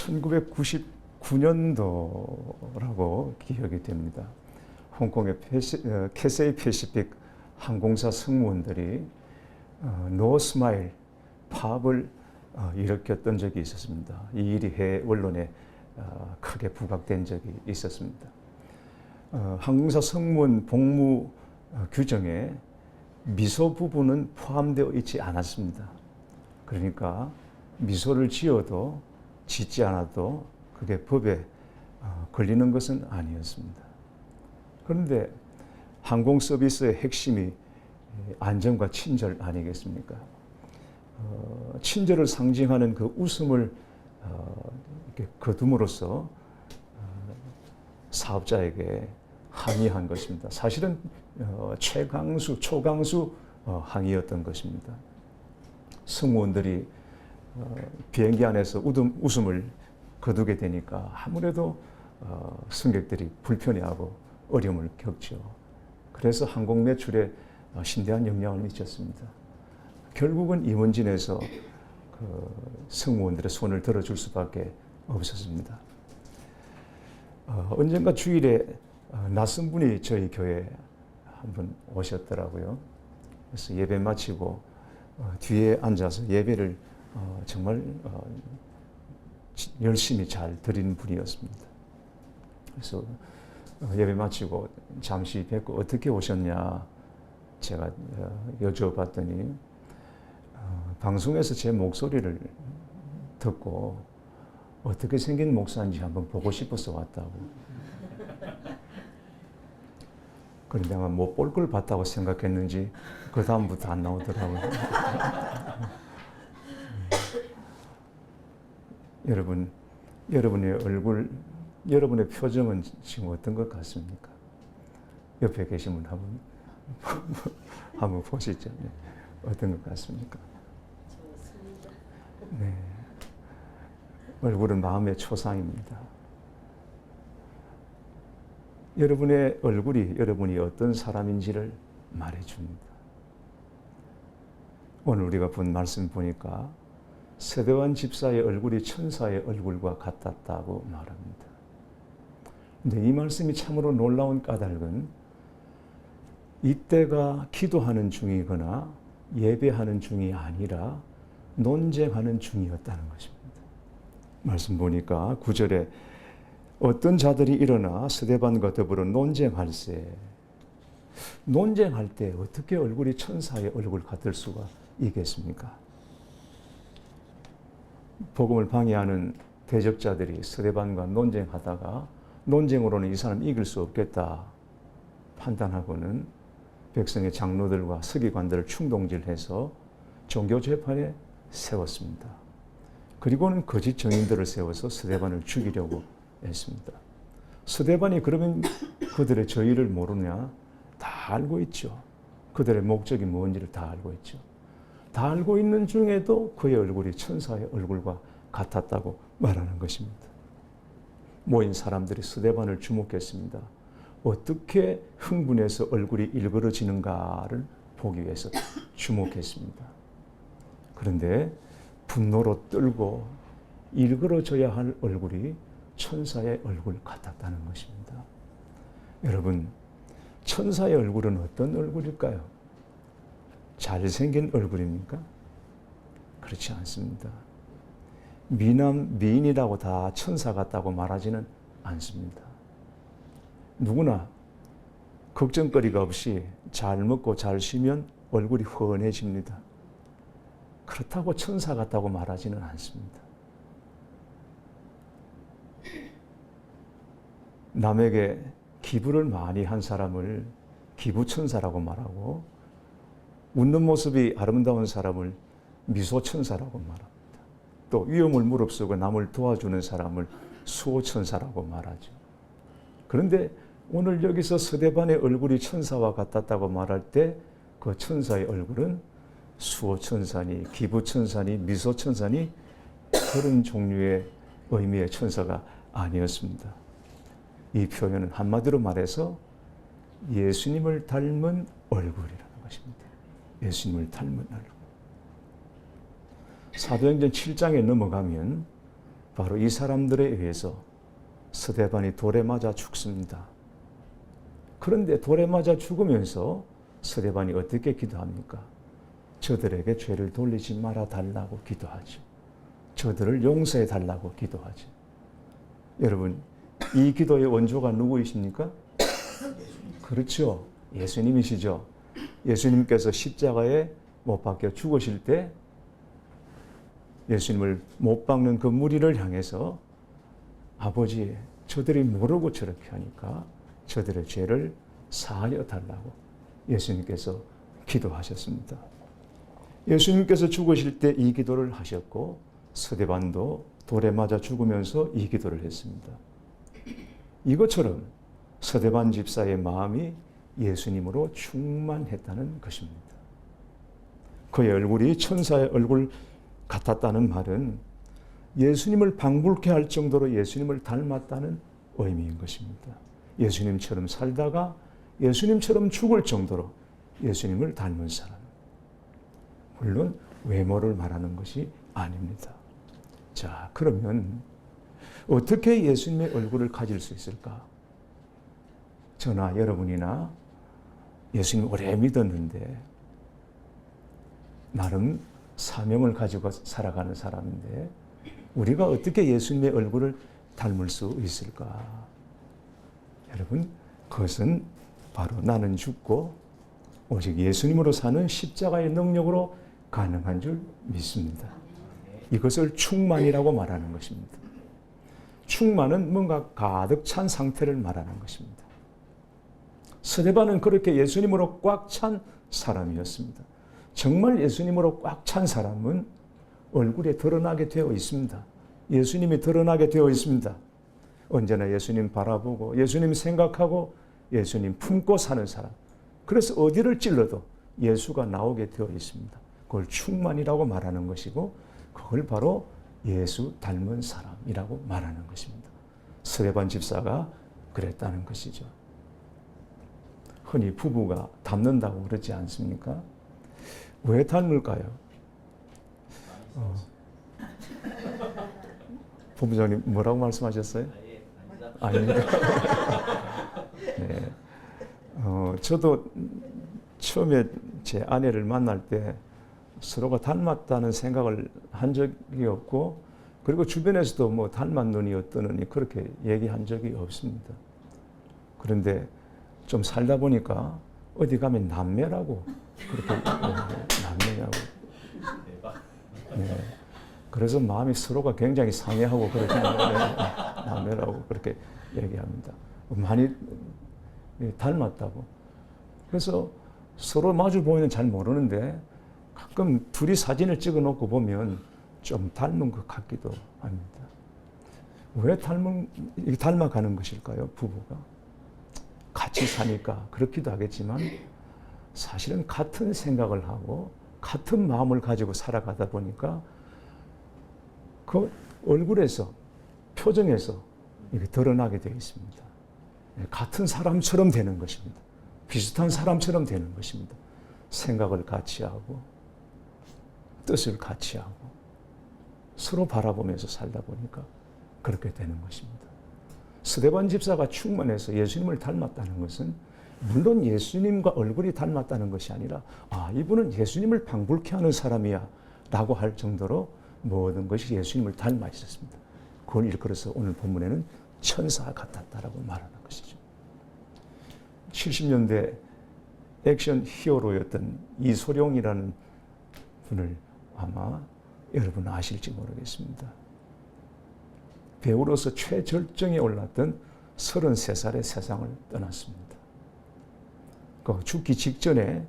1999년도라고 기억이 됩니다. 홍콩의 캐세이 패시픽 항공사 승무원들이 노 스마일 파업을 일으켰던 적이 있었습니다. 이 일이 해외 언론에 크게 부각된 적이 있었습니다. 항공사 승무원 복무 규정에 미소 부분은 포함되어 있지 않았습니다. 그러니까 미소를 지어도 짓지 않아도 그게 법에 걸리는 것은 아니었습니다. 그런데 항공 서비스의 핵심이 안전과 친절 아니겠습니까? 친절을 상징하는 그 웃음을 이렇게 거둠으로써 사업자에게 항의한 것입니다. 사실은 초강수 항의였던 것입니다. 승무원들이 비행기 안에서 웃음을 거두게 되니까 아무래도 승객들이 불편해하고 어려움을 겪죠. 그래서 항공 매출에 심대한 영향을 미쳤습니다. 결국은 임원진에서 승무원들의 손을 들어줄 수밖에 없었습니다. 언젠가 주일에 낯선 분이 저희 교회에 한 분 오셨더라고요. 그래서 예배 마치고 뒤에 앉아서 예배를 정말 열심히 잘 드리는 분이었습니다. 그래서 예배 마치고 잠시 뵙고 어떻게 오셨냐 제가 여쭤봤더니 방송에서 제 목소리를 듣고 어떻게 생긴 목사인지 한번 보고 싶어서 왔다고. 그런데 아마 못 볼 걸 봤다고 생각했는지 그 다음부터 안 나오더라고요. 여러분, 여러분의 얼굴, 여러분의 표정은 지금 어떤 것 같습니까? 옆에 계신 분 한번 보시죠. 네. 어떤 것 같습니까? 좋습니다. 네. 얼굴은 마음의 초상입니다. 여러분의 얼굴이 여러분이 어떤 사람인지를 말해줍니다. 오늘 우리가 본 말씀 보니까 스데반 집사의 얼굴이 천사의 얼굴과 같았다고 말합니다. 근데 이 말씀이 참으로 놀라운 까닭은 이때가 기도하는 중이거나 예배하는 중이 아니라 논쟁하는 중이었다는 것입니다. 말씀 보니까 9절에 어떤 자들이 일어나 스데반과 더불어 논쟁할세. 논쟁할 때 어떻게 얼굴이 천사의 얼굴 같을 수가 있겠습니까? 복음을 방해하는 대적자들이 스데반과 논쟁하다가 논쟁으로는 이 사람 이길 수 없겠다 판단하고는 백성의 장로들과 서기관들을 충동질해서 종교재판에 세웠습니다. 그리고는 거짓 증인들을 세워서 스데반을 죽이려고 했습니다. 스데반이 그러면 그들의 저희를 모르냐? 다 알고 있죠. 그들의 목적이 뭔지를 다 알고 있죠. 다 알고 있는 중에도 그의 얼굴이 천사의 얼굴과 같았다고 말하는 것입니다. 모인 사람들이 스데반을 주목했습니다. 어떻게 흥분해서 얼굴이 일그러지는가를 보기 위해서 주목했습니다. 그런데 분노로 떨고 일그러져야 할 얼굴이 천사의 얼굴 같았다는 것입니다. 여러분, 천사의 얼굴은 어떤 얼굴일까요? 잘생긴 얼굴입니까? 그렇지 않습니다. 미인이라고 다 천사 같다고 말하지는 않습니다. 누구나 걱정거리가 없이 잘 먹고 잘 쉬면 얼굴이 훤해집니다. 그렇다고 천사 같다고 말하지는 않습니다. 남에게 기부를 많이 한 사람을 기부천사라고 말하고 웃는 모습이 아름다운 사람을 미소천사라고 말합니다. 또 위험을 무릅쓰고 남을 도와주는 사람을 수호천사라고 말하죠. 그런데 오늘 여기서 스데반의 얼굴이 천사와 같았다고 말할 때 그 천사의 얼굴은 수호천사니 기부천사니 미소천사니 그런 종류의 의미의 천사가 아니었습니다. 이 표현은 한마디로 말해서 예수님을 닮은 얼굴이라는 것입니다. 예수님을 닮은 얼굴. 사도행전 7장에 넘어가면 바로 이 사람들에 의해서 스데반이 돌에 맞아 죽습니다. 그런데 돌에 맞아 죽으면서 스데반이 어떻게 기도합니까? 저들에게 죄를 돌리지 말아 달라고 기도하죠. 저들을 용서해 달라고 기도하죠. 여러분, 이 기도의 원조가 누구이십니까? 그렇죠. 예수님이시죠. 예수님께서 십자가에 못 박혀 죽으실 때 예수님을 못 박는 그 무리를 향해서 아버지, 저들이 모르고 저렇게 하니까 저들의 죄를 사하여 달라고 예수님께서 기도하셨습니다. 예수님께서 죽으실 때 이 기도를 하셨고 스데반도 돌에 맞아 죽으면서 이 기도를 했습니다. 이것처럼 스데반 집사의 마음이 예수님으로 충만했다는 것입니다. 그의 얼굴이 천사의 얼굴 같았다는 말은 예수님을 방불케 할 정도로 예수님을 닮았다는 의미인 것입니다. 예수님처럼 살다가 예수님처럼 죽을 정도로 예수님을 닮은 사람. 물론 외모를 말하는 것이 아닙니다. 자, 그러면 어떻게 예수님의 얼굴을 가질 수 있을까? 저나 여러분이나 예수님 오래 믿었는데 나름 사명을 가지고 살아가는 사람인데 우리가 어떻게 예수님의 얼굴을 닮을 수 있을까? 여러분, 그것은 바로 나는 죽고 오직 예수님으로 사는 십자가의 능력으로 가능한 줄 믿습니다. 이것을 충만이라고 말하는 것입니다. 충만은 뭔가 가득 찬 상태를 말하는 것입니다. 스데반은 그렇게 예수님으로 꽉 찬 사람이었습니다. 정말 예수님으로 꽉 찬 사람은 얼굴에 드러나게 되어 있습니다. 예수님이 드러나게 되어 있습니다. 언제나 예수님 바라보고 예수님 생각하고 예수님 품고 사는 사람. 그래서 어디를 찔러도 예수가 나오게 되어 있습니다. 그걸 충만이라고 말하는 것이고 그걸 바로 예수 닮은 사람이라고 말하는 것입니다. 스데반 집사가 그랬다는 것이죠. 흔히 부부가 닮는다고 그러지 않습니까? 왜 닮을까요? 본부장님 뭐라고 말씀하셨어요? 아닙니다. 네. 저도 처음에 제 아내를 만날 때 서로가 닮았다는 생각을 한 적이 없고 그리고 주변에서도 뭐 닮았느니 어떠느니 그렇게 얘기한 적이 없습니다. 그런데 좀 살다 보니까 어디 가면 남매라고 그렇게 남매라고. 네. 그래서 마음이 서로가 굉장히 상해하고 그렇게 남매라고 그렇게 얘기합니다. 많이 닮았다고. 그래서 서로 마주 보이는 잘 모르는데 가끔 둘이 사진을 찍어 놓고 보면 좀 닮은 것 같기도 합니다. 왜 닮아가는 것일까요? 부부가. 같이 사니까 그렇기도 하겠지만 사실은 같은 생각을 하고 같은 마음을 가지고 살아가다 보니까 그 얼굴에서 표정에서 이게 드러나게 되어 있습니다. 같은 사람처럼 되는 것입니다. 비슷한 사람처럼 되는 것입니다. 생각을 같이 하고 뜻을 같이 하고 서로 바라보면서 살다 보니까 그렇게 되는 것입니다. 스데반 집사가 충만해서 예수님을 닮았다는 것은 물론 예수님과 얼굴이 닮았다는 것이 아니라 이분은 예수님을 방불케 하는 사람이야 라고 할 정도로 모든 것이 예수님을 닮아 있었습니다. 그걸 일컬어서 오늘 본문에는 천사 같았다라고 말하는 것이죠. 70년대 액션 히어로였던 이소룡이라는 분을 아마 여러분 아실지 모르겠습니다. 배우로서 최절정에 올랐던 33살에 세상을 떠났습니다. 그 죽기 직전에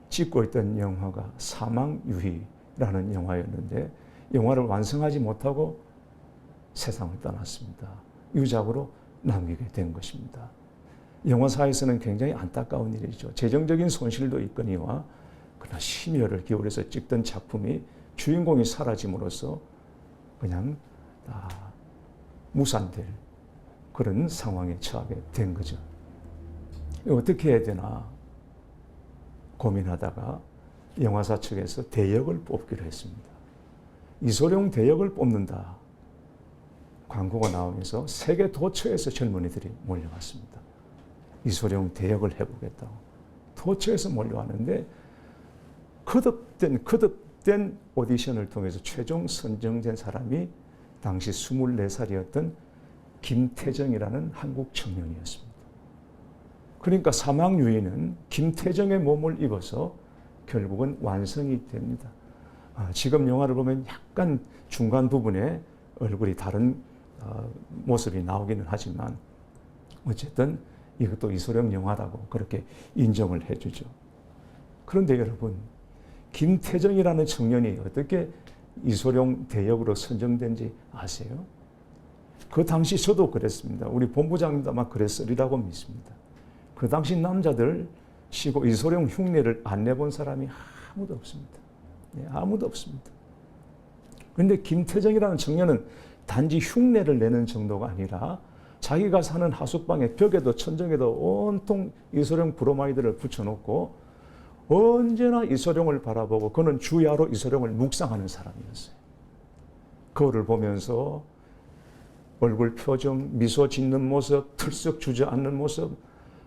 찍고 있던 영화가 사망유희라는 영화였는데 영화를 완성하지 못하고 세상을 떠났습니다. 유작으로 남기게 된 것입니다. 영화사에서는 굉장히 안타까운 일이죠. 재정적인 손실도 있거니와 그러나 심혈을 기울여서 찍던 작품이 주인공이 사라짐으로써 그냥 다 무산될 그런 상황에 처하게 된 거죠. 어떻게 해야 되나 고민하다가 영화사 측에서 대역을 뽑기로 했습니다. 이소룡 대역을 뽑는다. 광고가 나오면서 세계 도처에서 젊은이들이 몰려왔습니다. 이소룡 대역을 해보겠다고 도처에서 몰려왔는데 거듭된 오디션을 통해서 최종 선정된 사람이 당시 24살이었던 김태정이라는 한국 청년이었습니다. 그러니까 사막 유인은 김태정의 몸을 입어서 결국은 완성이 됩니다. 지금 영화를 보면 약간 중간 부분에 얼굴이 다른 모습이 나오기는 하지만 어쨌든 이것도 이소룡 영화라고 그렇게 인정을 해주죠. 그런데 여러분, 김태정이라는 청년이 어떻게 이소룡 대역으로 선정된지 아세요? 그 당시 저도 그랬습니다. 우리 본부장님도 아마 그랬으리라고 믿습니다. 그 당시 남자들 시고 이소룡 흉내를 안 내본 사람이 아무도 없습니다. 네, 아무도 없습니다. 그런데 김태정이라는 청년은 단지 흉내를 내는 정도가 아니라 자기가 사는 하숙방의 벽에도 천정에도 온통 이소룡 브로마이드를 붙여놓고 언제나 이소룡을 바라보고 그는 주야로 이소룡을 묵상하는 사람이었어요. 거울을 보면서 얼굴 표정, 미소 짓는 모습, 틀썩 주저앉는 모습,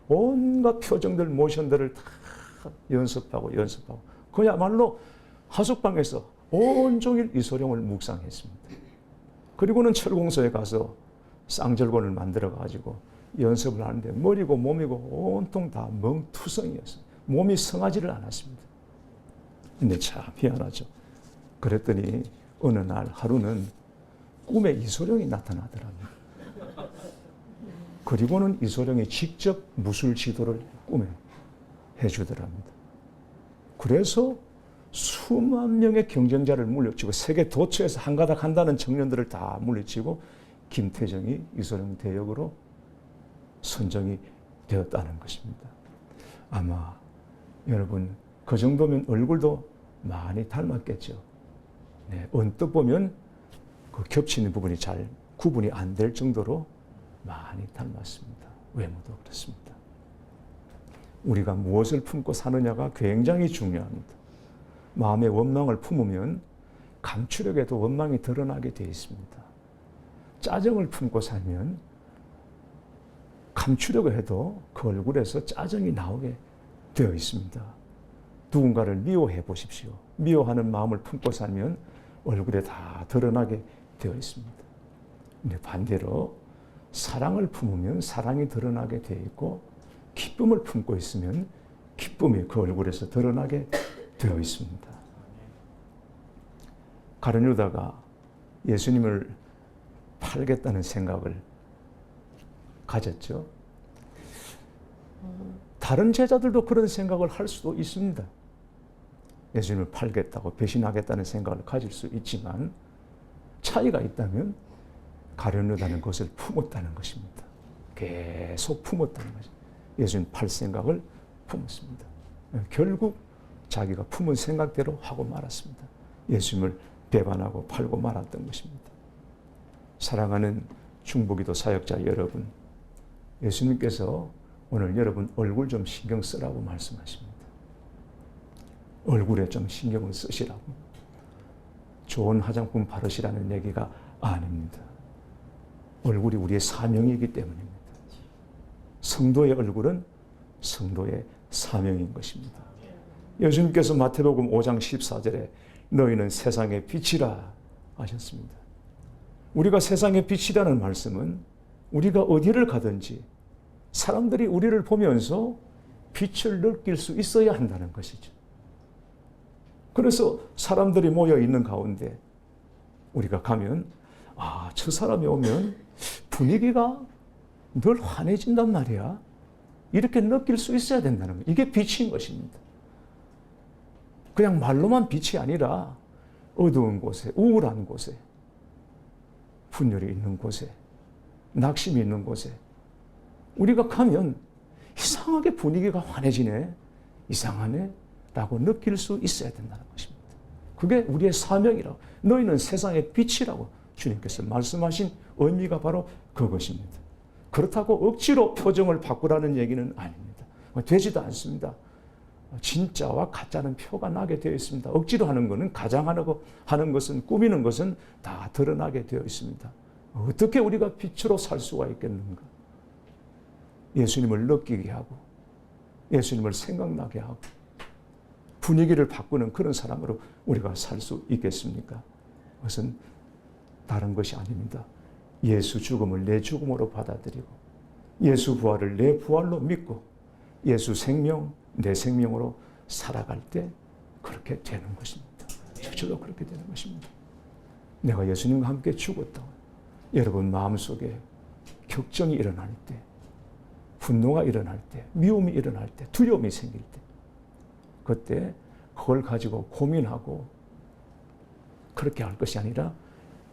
온갖 표정들, 모션들을 다 연습하고 그야말로 하숙방에서 온종일 이소룡을 묵상했습니다. 그리고는 철공소에 가서 쌍절곤을 만들어가지고 연습을 하는데 머리고 몸이고 온통 다 멍투성이었어요. 몸이 성하지를 않았습니다. 근데 참 희한하죠. 그랬더니 어느 날 하루는 꿈에 이소룡이 나타나더랍니다. 그리고는 이소룡이 직접 무술 지도를 꿈에 해주더랍니다. 그래서 수만 명의 경쟁자를 물리치고 세계 도처에서 한가닥 한다는 청년들을 다 물리치고 김태정이 이소룡 대역으로 선정이 되었다는 것입니다. 아마 여러분 그 정도면 얼굴도 많이 닮았겠죠. 네, 언뜻 보면 그 겹치는 부분이 잘 구분이 안 될 정도로 많이 닮았습니다. 외모도 그렇습니다. 우리가 무엇을 품고 사느냐가 굉장히 중요합니다. 마음의 원망을 품으면 감추려고 원망이 드러나게 되어 있습니다. 짜증을 품고 살면 감추려고 해도 그 얼굴에서 짜증이 나오게 되어 있습니다. 누군가를 미워해 보십시오. 미워하는 마음을 품고 살면 얼굴에 다 드러나게 되어 있습니다. 근데 반대로 사랑을 품으면 사랑이 드러나게 되어 있고 기쁨을 품고 있으면 기쁨이 그 얼굴에서 드러나게 되어 있습니다. 가룟 유다가 예수님을 팔겠다는 생각을 가졌죠. 다른 제자들도 그런 생각을 할 수도 있습니다. 예수님을 팔겠다고 배신하겠다는 생각을 가질 수 있지만 차이가 있다면 가룟 유다는 그것을 품었다는 것입니다. 계속 품었다는 것입니다. 예수님 팔 생각을 품었습니다. 결국 자기가 품은 생각대로 하고 말았습니다. 예수님을 배반하고 팔고 말았던 것입니다. 사랑하는 중보기도 사역자 여러분, 예수님께서 오늘 여러분 얼굴 좀 신경 쓰라고 말씀하십니다. 얼굴에 좀 신경을 쓰시라고. 좋은 화장품 바르시라는 얘기가 아닙니다. 얼굴이 우리의 사명이기 때문입니다. 성도의 얼굴은 성도의 사명인 것입니다. 예수님께서 마태복음 5장 14절에 너희는 세상의 빛이라 하셨습니다. 우리가 세상의 빛이라는 말씀은 우리가 어디를 가든지 사람들이 우리를 보면서 빛을 느낄 수 있어야 한다는 것이죠. 그래서 사람들이 모여 있는 가운데 우리가 가면 저 사람이 오면 분위기가 늘 환해진단 말이야. 이렇게 느낄 수 있어야 된다는 거예요. 이게 빛인 것입니다. 그냥 말로만 빛이 아니라 어두운 곳에, 우울한 곳에, 분열이 있는 곳에, 낙심이 있는 곳에 우리가 가면 이상하게 분위기가 환해지네, 이상하네 라고 느낄 수 있어야 된다는 것입니다. 그게 우리의 사명이라고, 너희는 세상의 빛이라고 주님께서 말씀하신 의미가 바로 그것입니다. 그렇다고 억지로 표정을 바꾸라는 얘기는 아닙니다. 되지도 않습니다. 진짜와 가짜는 표가 나게 되어 있습니다. 억지로 하는 것은, 가장하는 것은, 꾸미는 것은 다 드러나게 되어 있습니다. 어떻게 우리가 빛으로 살 수가 있겠는가? 예수님을 느끼게 하고 예수님을 생각나게 하고 분위기를 바꾸는 그런 사람으로 우리가 살 수 있겠습니까? 그것은 다른 것이 아닙니다. 예수 죽음을 내 죽음으로 받아들이고 예수 부활을 내 부활로 믿고 예수 생명 내 생명으로 살아갈 때 그렇게 되는 것입니다. 실제로 그렇게 되는 것입니다. 내가 예수님과 함께 죽었다. 여러분 마음속에 격정이 일어날 때, 분노가 일어날 때, 미움이 일어날 때, 두려움이 생길 때, 그때 그걸 가지고 고민하고 그렇게 할 것이 아니라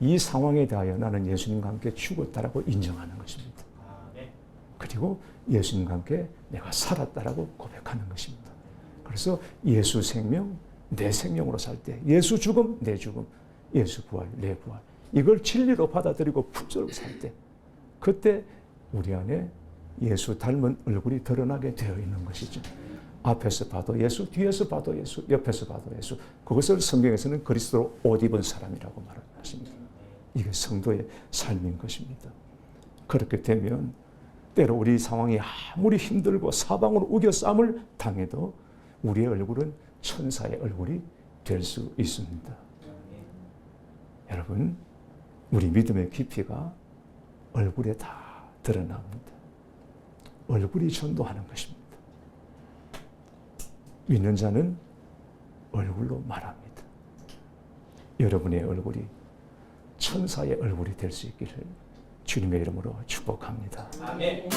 이 상황에 대하여 나는 예수님과 함께 죽었다라고 인정하는 것입니다. 그리고 예수님과 함께 내가 살았다라고 고백하는 것입니다. 그래서 예수 생명, 내 생명으로 살 때 예수 죽음, 내 죽음, 예수 부활, 내 부활 이걸 진리로 받아들이고 붙들고 살 때 그때 우리 안에 예수 닮은 얼굴이 드러나게 되어 있는 것이죠. 앞에서 봐도 예수, 뒤에서 봐도 예수, 옆에서 봐도 예수. 그것을 성경에서는 그리스도로 옷 입은 사람이라고 말합니다. 이게 성도의 삶인 것입니다. 그렇게 되면 때로 우리 상황이 아무리 힘들고 사방으로 우겨쌈을 당해도 우리의 얼굴은 천사의 얼굴이 될 수 있습니다. 여러분, 우리 믿음의 깊이가 얼굴에 다 드러납니다. 얼굴이 전도하는 것입니다. 믿는 자는 얼굴로 말합니다. 여러분의 얼굴이 천사의 얼굴이 될 수 있기를 주님의 이름으로 축복합니다. 아멘.